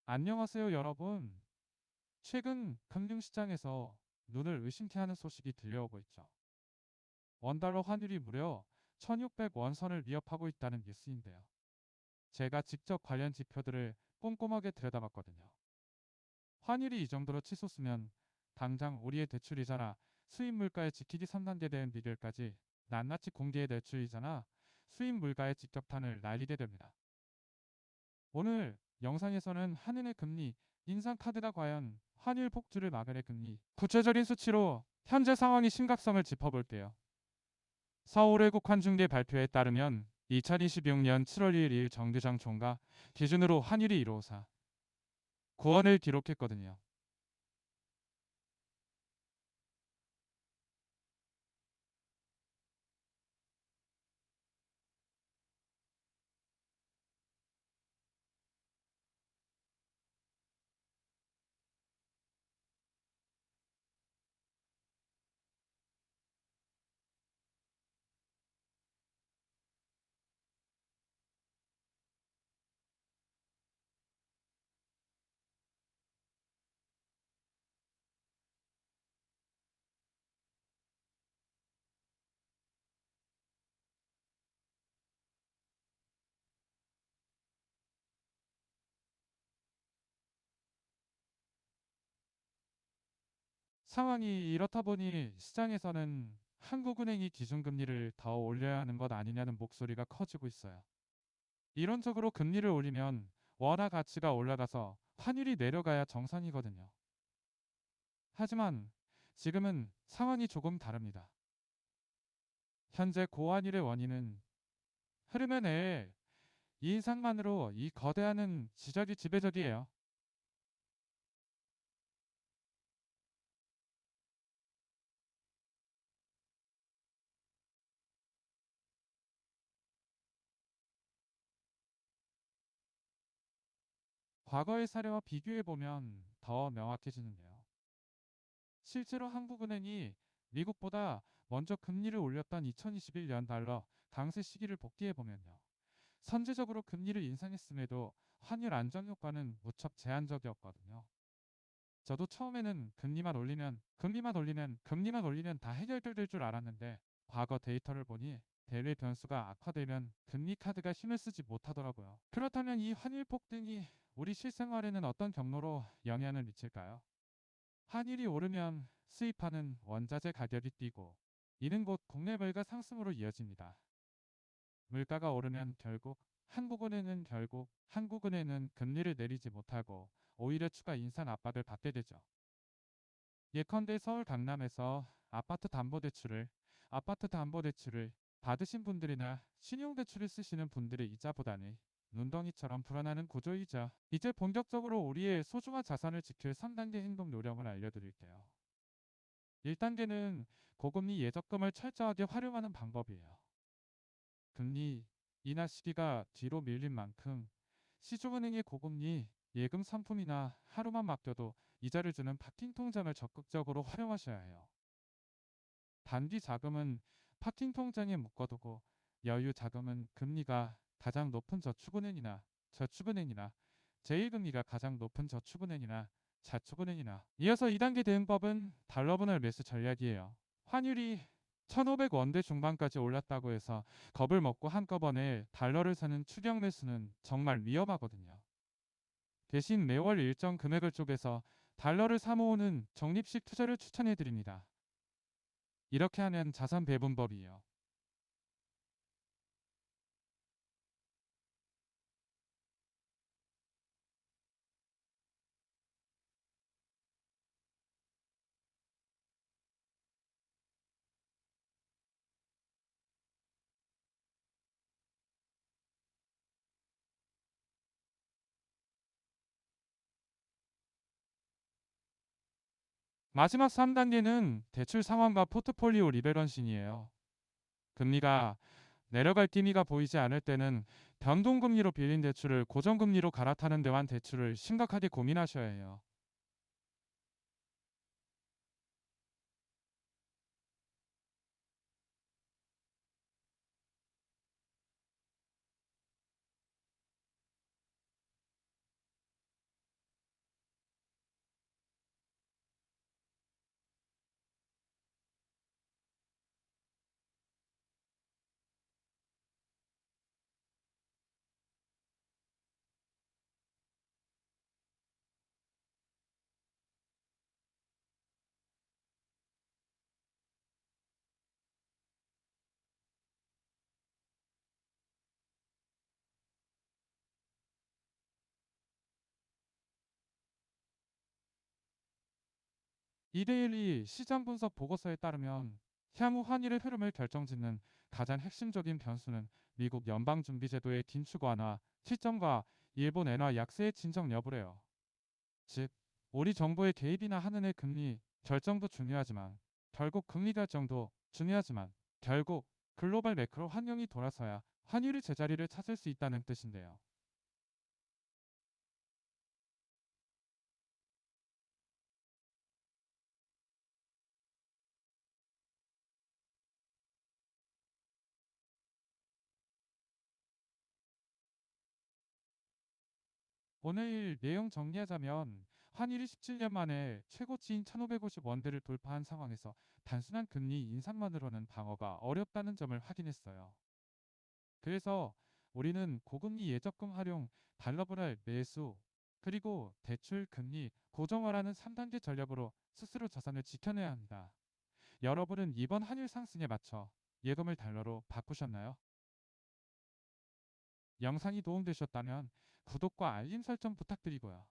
안녕하세요, 여러분. 최근 금융시장에서 눈을 의심케 하는 소식이 들려오고 있죠. 원달러 환율이 무려 1600원 선을 위협하고 있다는 뉴스인데요. 제가 직접 관련 지표들을 꼼꼼하게 들여다봤거든요. 환율이 이 정도로 치솟으면 당장 우리의 대출이자나 수입 물가의 지키기 3단계 대응 비결까지 낱낱이 공개의 대출이자나 수입 물가의 직격탄을 날리게 됩니다. 오늘 영상에서는 한은의 금리 인상 카드가 과연 환율 폭주를 막으려 금리 구체적인 수치로 현재 상황의 심각성을 짚어볼게요. 서울외국환중대 발표에 따르면 2026년 7월 1일 정기장 종가 기준으로 환율이 154 9원을 기록했거든요. 상황이 이렇다 보니 시장에서는 한국은행이 기준금리를 더 올려야 하는 것 아니냐는 목소리가 커지고 있어요. 이론적으로 금리를 올리면 원화 가치가 올라가서 환율이 내려가야 정상이거든요. 하지만 지금은 상황이 조금 다릅니다. 현재 고환율의 원인은 흐름의 내에 이 인상만으로 이 거대한 지적이 지배적이에요. 과거의 사례와 비교해보면 더 명확해지는데요. 실제로 한국은행이 미국보다 먼저 금리를 올렸던 2021년 달러 강세 시기를 복귀해보면요. 선제적으로 금리를 인상했음에도 환율 안정 효과는 무척 제한적이었거든요. 저도 처음에는 금리만 올리면 다 해결될 줄 알았는데 과거 데이터를 보니 대외 변수가 악화되면 금리 카드가 힘을 쓰지 못하더라고요. 그렇다면 이 환율 폭등이 우리 실생활에는 어떤 경로로 영향을 미칠까요? 환율이 오르면 수입하는 원자재 가격이 뛰고 이는 곧 국내 물가 상승으로 이어집니다. 물가가 오르면 결국 한국은행은 금리를 내리지 못하고 오히려 추가 인상 압박을 받게 되죠. 예컨대 서울 강남에서 아파트 담보 대출을 받으신 분들이나 신용대출을 쓰시는 분들의 이자보다는 눈덩이처럼 불어나는 구조이죠. 이제 본격적으로 우리의 소중한 자산을 지킬 3단계 행동 요령을 알려드릴게요. 1단계는 고금리 예적금을 철저하게 활용하는 방법이에요. 금리 인하 시기가 뒤로 밀린 만큼 시중은행의 고금리 예금 상품이나 하루만 맡겨도 이자를 주는 파킹 통장을 적극적으로 활용하셔야 해요. 단기 자금은 파킹 통장에 묶어두고 여유 자금은 금리가 가장 높은 저축은행이나 제1금리가 가장 높은 저축은행이나 자축은행이나 이어서 2단계 대응법은 달러분할 매수 전략이에요. 환율이 1,500원대 중반까지 올랐다고 해서 겁을 먹고 한꺼번에 달러를 사는 추격 매수는 정말 위험하거든요. 대신 매월 일정 금액을 쪼개서 달러를 사모으는 적립식 투자를 추천해 드립니다. 이렇게 하면 자산 배분법이에요. 마지막 3단계는 대출 상황과 포트폴리오 리밸런싱이에요. 금리가 내려갈 기미가 보이지 않을 때는 변동금리로 빌린 대출을 고정금리로 갈아타는 데만 대출을 심각하게 고민하셔야 해요. 2대1이 시장 분석 보고서에 따르면 향후 환율의 흐름을 결정짓는 가장 핵심적인 변수는 미국 연방준비제도의 긴축 완화 시점과 일본 엔화 약세의 진정 여부래요. 즉, 우리 정부의 개입이나 한은의 금리 결정도 중요하지만 결국 글로벌 매크로 환경이 돌아서야 환율이 제자리를 찾을 수 있다는 뜻인데요. 오늘 내용 정리하자면 환율이 17년 만에 최고치인 1550원대를 돌파한 상황에서 단순한 금리 인상만으로는 방어가 어렵다는 점을 확인했어요. 그래서 우리는 고금리 예적금 활용, 달러불알 매수, 그리고 대출 금리 고정화라는 3단계 전략으로 스스로 자산을 지켜내야 합니다. 여러분은 이번 환율 상승에 맞춰 예금을 달러로 바꾸셨나요? 영상이 도움되셨다면 구독과 알림 설정 부탁드리고요.